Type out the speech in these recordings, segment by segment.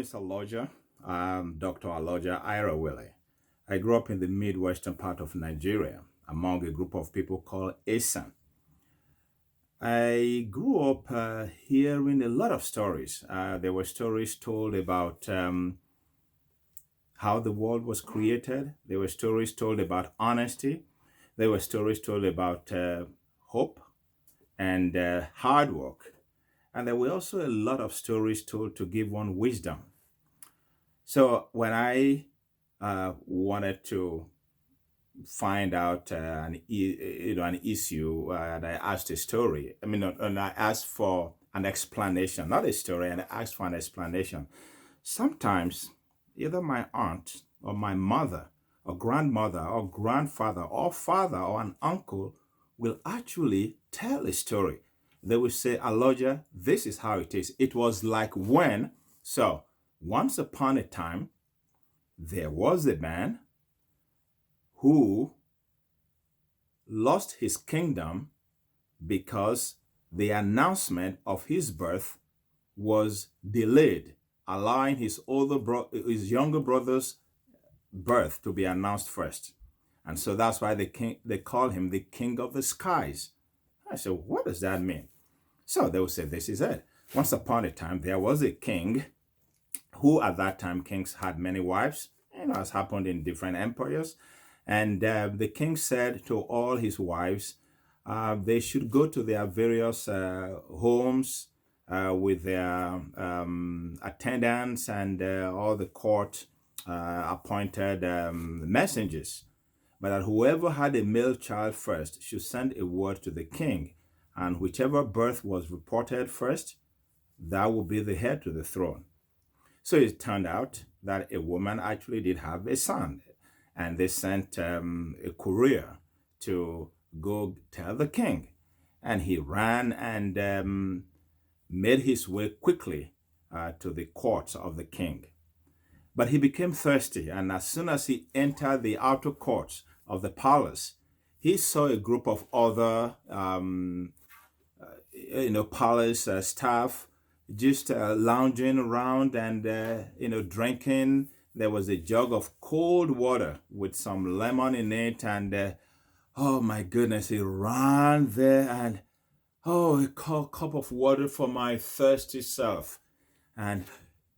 is Aloja. I'm Dr. Aloja Irawele. I grew up in the Midwestern part of Nigeria among a group of people called Esan. I grew up hearing a lot of stories. There were stories told about how the world was created. There were stories told about honesty. There were stories told about hope and hard work. And there were also a lot of stories told to give one wisdom. So when I wanted to find out an issue, and I asked a story. And I asked for an explanation, not a story, and I asked for an explanation. Sometimes either my aunt or my mother or grandmother or grandfather or father or an uncle will actually tell a story. They will say, Aloja, this is how it is. It was like when. So once upon a time, there was a man who lost his kingdom because the announcement of his birth was delayed, allowing his younger brother's birth to be announced first. And so that's why they call him the king of the skies. I said, what does that mean? So they will say, this is it. Once upon a time, there was a king who at that time kings had many wives, as happened in different empires. And the king said to all his wives, they should go to their various homes with their attendants and all the court appointed messengers. But that whoever had a male child first should send a word to the king. And whichever birth was reported first, that will be the heir to the throne. So it turned out that a woman actually did have a son. And they sent a courier to go tell the king. And he ran and made his way quickly to the courts of the king. But he became thirsty, and as soon as he entered the outer courts of the palace, he saw a group of other palace staff just lounging around and drinking. There was a jug of cold water with some lemon in it, and oh my goodness, he ran there and a cup of water for my thirsty self, and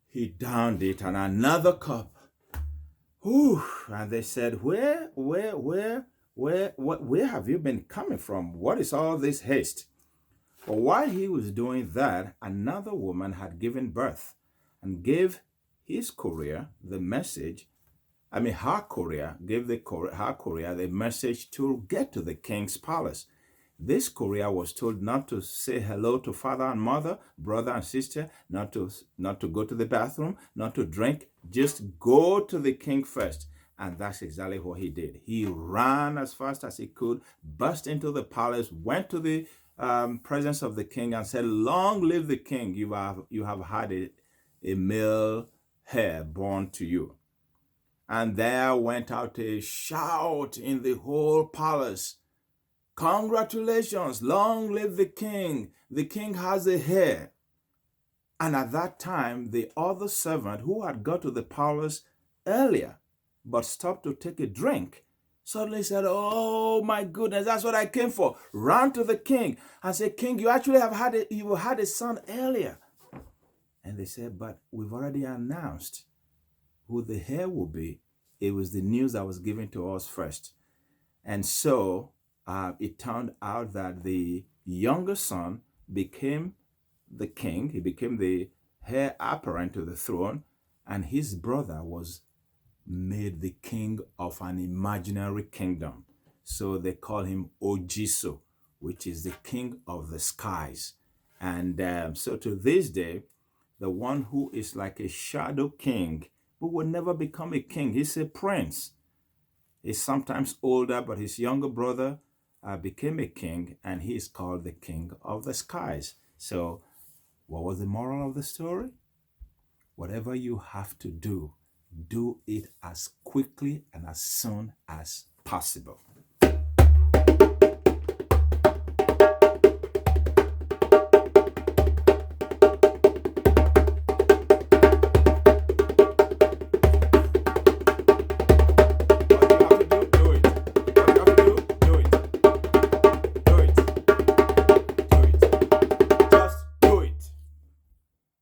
he downed it, and another cup. Whew. And they said, where have you been coming from? What is all this haste? But while he was doing that, another woman had given birth and gave his courier the message. Her courier gave her courier the message to get to the king's palace. This courier was told not to say hello to father and mother, brother and sister, not to go to the bathroom, not to drink, just go to the king first. And that's exactly what he did. He ran as fast as he could, burst into the palace, went to the presence of the king and said, long live the king, you have had a male heir born to you. And there went out a shout in the whole palace. Congratulations, long live the king has a heir. And at that time, the other servant who had got to the palace earlier but stopped to take a drink suddenly said, oh my goodness, that's what I came for. Ran to the king and said, king, you actually had a son earlier. And they said, but we've already announced who the heir will be. It was the news that was given to us first. And so it turned out that the younger son became the king. He became the heir apparent to the throne. And his brother was made the king of an imaginary kingdom. So they call him Ojiso, which is the king of the skies. And so to this day, the one who is like a shadow king, but will never become a king, he's a prince. He's sometimes older, but his younger brother became a king, and he is called the king of the skies. So what was the moral of the story? Whatever you have to do it as quickly and as soon as possible.